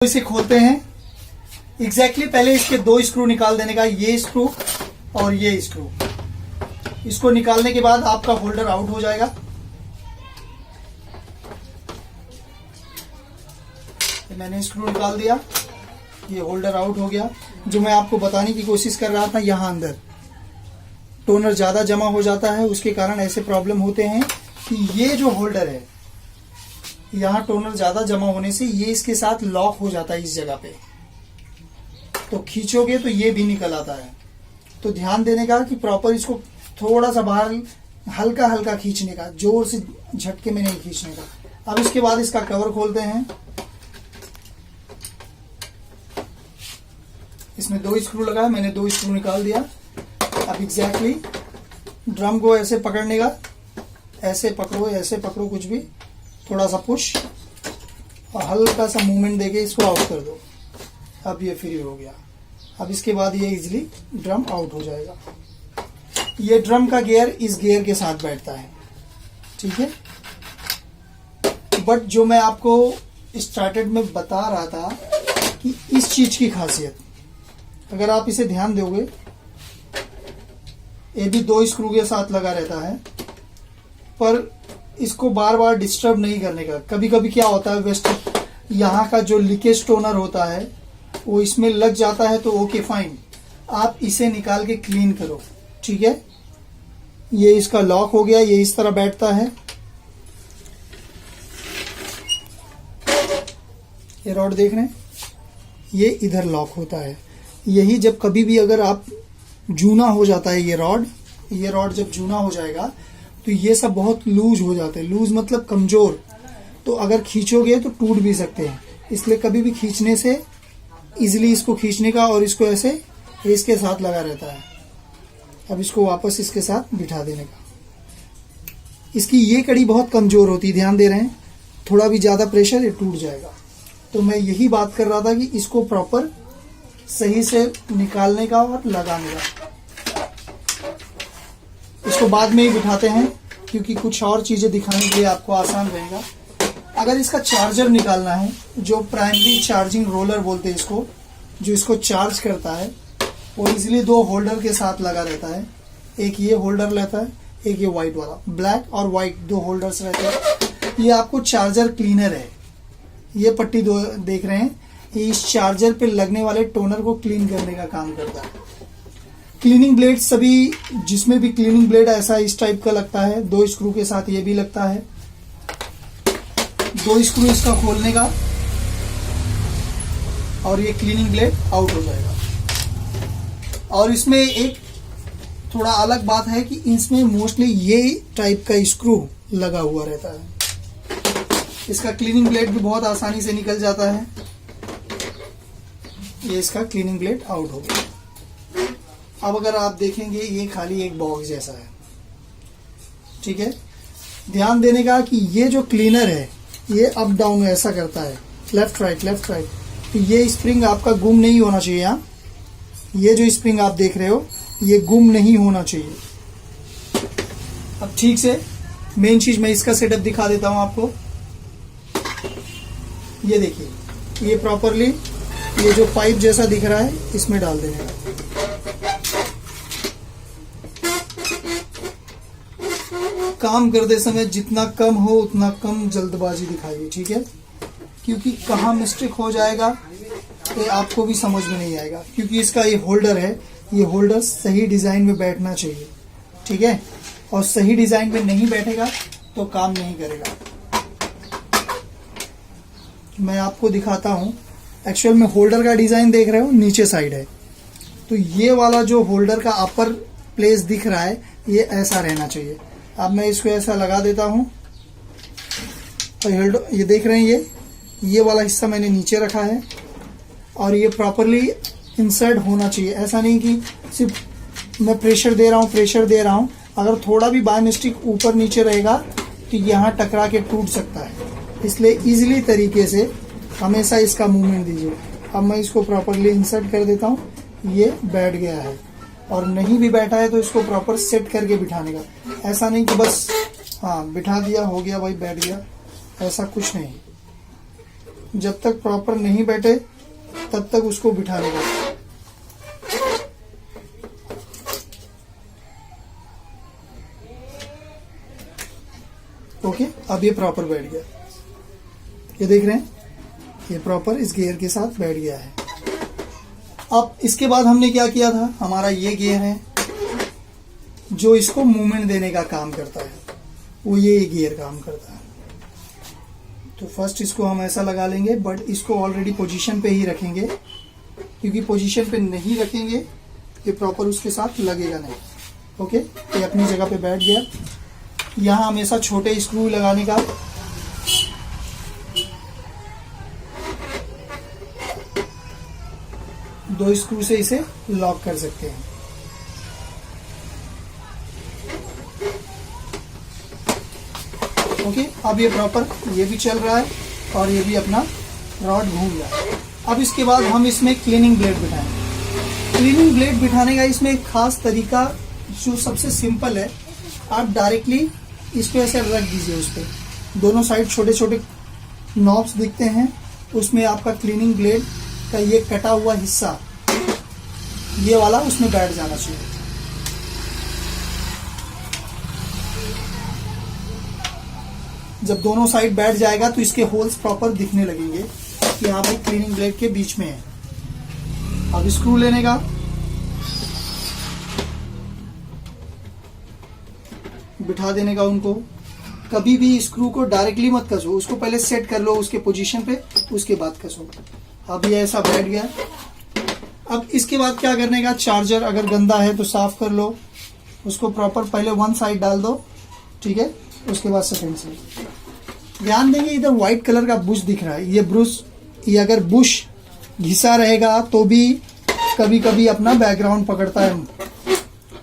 इसे खोलते हैं। एग्जैक्टली पहले इसके दो स्क्रू निकाल देने का, ये स्क्रू और ये स्क्रू। इसको निकालने के बाद आपका होल्डर आउट हो जाएगा। मैंने स्क्रू निकाल दिया, ये होल्डर आउट हो गया। जो मैं आपको बताने की कोशिश कर रहा था, यहां अंदर टोनर ज्यादा जमा हो जाता है, उसके कारण ऐसे प्रॉब्लम होते हैं कि ये जो होल्डर है, यहाँ टोनर ज्यादा जमा होने से ये इसके साथ लॉक हो जाता है इस जगह पे। तो खींचोगे तो ये भी निकल आता है। तो ध्यान देने का कि प्रॉपर इसको थोड़ा सा बाहर हल्का हल्का खींचने का, जोर से झटके में नहीं खींचने का। अब इसके बाद इसका कवर खोलते हैं। इसमें दो स्क्रू लगा है, मैंने दो स्क्रू निकाल दिया। अब एग्जैक्टली ड्रम को ऐसे पकड़ने का, ऐसे पकड़ो कुछ भी, थोड़ा सा पुश और हल्का सा मूवमेंट देके इसको आउट कर दो। अब ये फ्री हो गया। अब इसके बाद ये इजीली ड्रम आउट हो जाएगा। ये ड्रम का गियर इस गियर के साथ बैठता है, ठीक है। बट जो मैं आपको स्टार्टेड में बता रहा था कि इस चीज की खासियत, अगर आप इसे ध्यान दोगे, ये भी दो स्क्रू के साथ लगा रहता है, पर इसको बार बार डिस्टर्ब नहीं करने का। कभी कभी क्या होता है, वेस्ट यहाँ का जो लीकेज टोनर होता है वो इसमें लग जाता है, तो ओके फाइन, आप इसे निकाल के क्लीन करो, ठीक है। ये इसका लॉक हो गया, ये इस तरह बैठता है। ये रॉड देख रहे हैं, ये इधर लॉक होता है। यही जब कभी भी अगर आप जूना हो जाता है, ये रॉड जब जूना हो जाएगा तो ये सब बहुत लूज हो जाते हैं। लूज मतलब कमजोर, तो अगर खींचोगे तो टूट भी सकते हैं। इसलिए कभी भी खींचने से इजीली इसको खींचने का, और इसको ऐसे इसके साथ लगा रहता है। अब इसको वापस इसके साथ बिठा देने का। इसकी ये कड़ी बहुत कमजोर होती है, ध्यान दे रहे हैं, थोड़ा भी ज्यादा प्रेशर ये टूट जाएगा। तो मैं यही बात कर रहा था कि इसको प्रॉपर सही से निकालने का और लगाने का। इसको बाद में ही बिठाते हैं, क्योंकि कुछ और चीजें दिखाने के लिए आपको आसान रहेगा। अगर इसका चार्जर निकालना है, जो प्राइमरी चार्जिंग रोलर बोलते हैं इसको, जो इसको चार्ज करता है, वो इजीली दो होल्डर के साथ लगा रहता है। एक ये होल्डर रहता है, एक ये व्हाइट वाला, ब्लैक और व्हाइट दो होल्डर्स रहते हैं। ये आपको चार्जर क्लीनर है। ये पट्टी दो देख रहे हैं, ये इस चार्जर पे लगने वाले टोनर को क्लीन करने का काम करता है। क्लीनिंग ब्लेड सभी, जिसमें भी क्लीनिंग ब्लेड ऐसा इस टाइप का लगता है, दो स्क्रू के साथ ये भी लगता है। दो स्क्रू इसका खोलने का, और ये क्लीनिंग ब्लेड आउट हो जाएगा। और इसमें एक थोड़ा अलग बात है कि इसमें मोस्टली ये टाइप का स्क्रू लगा हुआ रहता है। इसका क्लीनिंग ब्लेड भी बहुत आसानी से निकल जाता है। ये इसका क्लीनिंग ब्लेड आउट हो गया। अब अगर आप देखेंगे, ये खाली एक बॉक्स जैसा है, ठीक है। ध्यान देने का कि ये जो क्लीनर है, ये अप डाउन ऐसा करता है, लेफ्ट राइट लेफ्ट राइट। तो ये स्प्रिंग आपका गुम नहीं होना चाहिए। यहाँ ये जो स्प्रिंग आप देख रहे हो, ये गुम नहीं होना चाहिए। अब ठीक से मेन चीज मैं इसका सेटअप दिखा देता हूं आपको। ये देखिए, ये प्रॉपरली ये जो पाइप जैसा दिख रहा है, इसमें डाल देने का। काम करते समय जितना कम हो उतना कम जल्दबाजी दिखाइए, ठीक है। क्योंकि कहाँ मिस्टेक हो जाएगा ये आपको भी समझ में नहीं आएगा। क्योंकि इसका ये होल्डर है, ये होल्डर सही डिजाइन में बैठना चाहिए, ठीक है। और सही डिजाइन में नहीं बैठेगा तो काम नहीं करेगा। मैं आपको दिखाता हूं। एक्चुअल में होल्डर का डिजाइन देख रहे हो, नीचे साइड है। तो ये वाला जो होल्डर का अपर प्लेस दिख रहा है, ये ऐसा रहना चाहिए। अब मैं इसको ऐसा लगा देता हूं, और ये देख रहे हैं, ये वाला हिस्सा मैंने नीचे रखा है, और ये प्रॉपरली इंसर्ट होना चाहिए। ऐसा नहीं कि सिर्फ मैं प्रेशर दे रहा हूं। अगर थोड़ा भी बाय मिस्टेक ऊपर नीचे रहेगा तो यहाँ टकरा के टूट सकता है। इसलिए इजीली तरीके से हमेशा इसका मूवमेंट दीजिए। अब मैं इसको प्रॉपरली इंसर्ट कर देता हूँ। ये बैठ गया है, और नहीं भी बैठा है तो इसको प्रॉपर सेट करके बिठाने का। ऐसा नहीं कि बस हाँ बिठा दिया, हो गया भाई, बैठ गया, ऐसा कुछ नहीं। जब तक प्रॉपर नहीं बैठे तब तक उसको बिठाने का। ओके, अब ये प्रॉपर बैठ गया। ये देख रहे हैं, ये प्रॉपर इस गियर के साथ बैठ गया है। अब इसके बाद हमने क्या किया था, हमारा ये गियर है जो इसको मूवमेंट देने का काम करता है, वो ये गियर काम करता है। तो फर्स्ट इसको हम ऐसा लगा लेंगे, बट इसको ऑलरेडी पोजीशन पे ही रखेंगे, क्योंकि पोजीशन पे नहीं रखेंगे ये प्रॉपर उसके साथ लगेगा नहीं। ओके, ये अपनी जगह पे बैठ गया। यहाँ हमेशा छोटे स्क्रू लगाने का, दो स्क्रू से इसे लॉक कर सकते हैं। ओके, अब ये प्रॉपर ये भी चल रहा है और ये भी अपना रॉड घूम रहा है। अब इसके बाद हम इसमें क्लीनिंग ब्लेड बिठाएंगे। क्लीनिंग ब्लेड बिठाने का इसमें एक खास तरीका जो सबसे सिंपल है, आप डायरेक्टली इस पे ऐसे रख दीजिए। उस पे दोनों साइड छोटे छोटे नॉब्स दिखते हैं, उसमें आपका क्लीनिंग ब्लेड का ये कटा हुआ हिस्सा, ये वाला उसमें बैठ जाना चाहिए। जब दोनों साइड बैठ जाएगा तो इसके होल्स प्रॉपर दिखने लगेंगे कि यहाँ भाई क्लीनिंग ब्लेड के बीच में है। अब स्क्रू लेने का, बिठा देने का उनको। कभी भी स्क्रू को डायरेक्टली मत कसो, उसको पहले सेट कर लो उसके पोजीशन पे, उसके बाद कसो। अब ये ऐसा बैठ गया। अब इसके बाद क्या करने का, चार्जर अगर गंदा है तो साफ कर लो, उसको प्रॉपर पहले वन साइड डाल दो, ठीक है, उसके बाद सेकंड साइड। ध्यान देंगे इधर व्हाइट कलर का बुश दिख रहा है, ये ब्रुश, ये अगर बुश घिसा रहेगा तो भी कभी कभी अपना बैकग्राउंड पकड़ता है।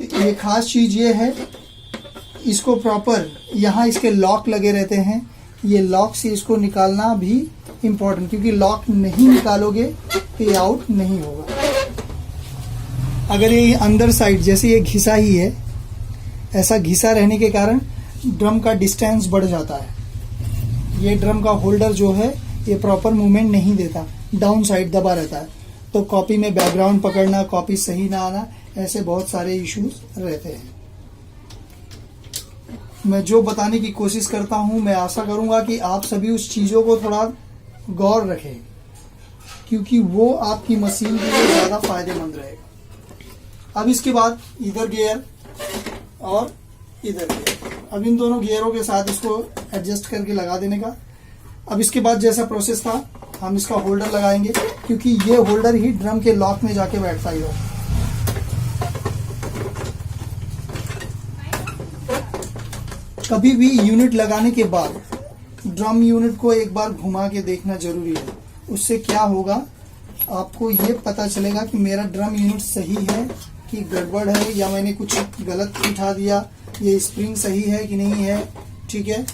तो ये खास चीज ये है, इसको प्रॉपर यहाँ इसके लॉक लगे रहते हैं, ये लॉक से इसको निकालना भी इम्पोर्टेंट, क्योंकि लॉक नहीं निकालोगे तो ये आउट नहीं होगा। अगर ये अंदर साइड जैसे ये घिसा ही है, ऐसा घिसा रहने के कारण ड्रम का डिस्टेंस बढ़ जाता है। ये ड्रम का होल्डर जो है ये प्रॉपर मूवमेंट नहीं देता, डाउन साइड दबा रहता है, तो कॉपी में बैकग्राउंड पकड़ना, कॉपी सही ना आना, ऐसे बहुत सारे इश्यूज रहते हैं। मैं जो बताने की कोशिश करता हूं, मैं आशा करूंगा कि आप सभी उस चीजों को थोड़ा गौर रखें, क्योंकि वो आपकी मशीन के लिए ज्यादा फायदेमंद रहेगा। अब इसके बाद इधर गियर और इधर गियर, अब इन दोनों गियरों के साथ इसको एडजस्ट करके लगा देने का। अब इसके बाद जैसा प्रोसेस था, हम इसका होल्डर लगाएंगे, क्योंकि ये होल्डर ही ड्रम के लॉक में जाके बैठता ही है। कभी भी यूनिट लगाने के बाद ड्रम यूनिट को एक बार घुमा के देखना जरूरी है। उससे क्या होगा, आपको ये पता चलेगा कि मेरा ड्रम यूनिट सही है कि गड़बड़ है, या मैंने कुछ गलत उठा दिया, ये स्प्रिंग सही है कि नहीं है। ठीक है,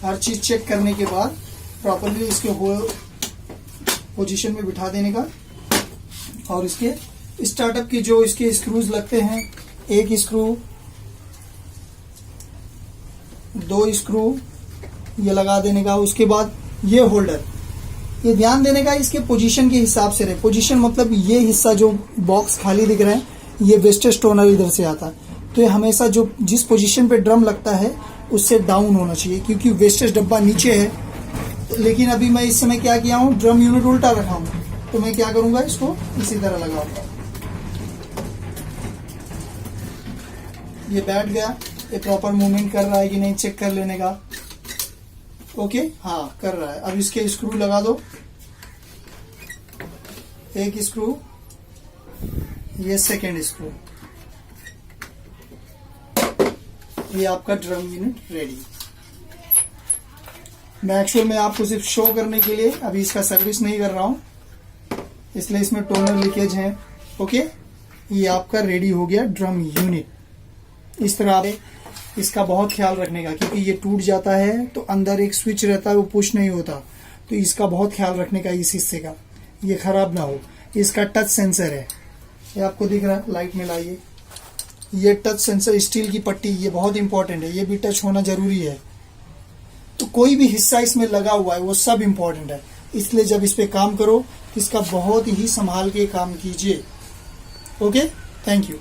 हर चीज चेक करने के बाद प्रॉपर्ली इसके होल पोजीशन में बिठा देने का। और इसके स्टार्टअप की जो इसके स्क्रूज लगते हैं, एक स्क्रू, दो स्क्रू, ये लगा देने का। उसके बाद ये होल्डर, ये ध्यान देने का इसके पोजीशन के हिसाब से रहे। पोजीशन मतलब ये हिस्सा जो बॉक्स खाली दिख रहा है, ये वेस्टेज टोनर इधर से आता है, तो ये हमेशा जो जिस पोजीशन पे ड्रम लगता है उससे डाउन होना चाहिए, क्योंकि वेस्टेज डब्बा नीचे है। लेकिन अभी मैं इस समय क्या किया हूँ, ड्रम यूनिट उल्टा रखा हूँ, तो मैं क्या करूंगा, इसको इसी तरह लगाऊंगा। ये बैठ गया, ये प्रॉपर मूवमेंट कर रहा है कि नहीं चेक कर लेने का। ओके, हाँ कर रहा है। अब इसके स्क्रू लगा दो, एक स्क्रू, ये सेकेंड स्क्रू, ये आपका ड्रम यूनिट रेडी। मैं एक्चुअल में आपको सिर्फ शो करने के लिए अभी इसका सर्विस नहीं कर रहा हूं, इसलिए इसमें टोनर लीकेज है। ओके, ये आपका रेडी हो गया ड्रम यूनिट। इस तरह इसका बहुत ख्याल रखने का, क्योंकि ये टूट जाता है तो अंदर एक स्विच रहता है, वो पुश नहीं होता, तो इसका बहुत ख्याल रखने का इस हिस्से का, ये खराब ना हो। इसका टच सेंसर है, ये आपको दिख रहा है, लाइट में लाइए। ये टच सेंसर, स्टील की पट्टी, ये बहुत इंपॉर्टेंट है, ये भी टच होना जरूरी है। तो कोई भी हिस्सा इसमें लगा हुआ है वो सब इम्पोर्टेंट है। इसलिए जब इस पे काम करो तो इसका बहुत ही संभाल के काम कीजिए। Okay, thank you.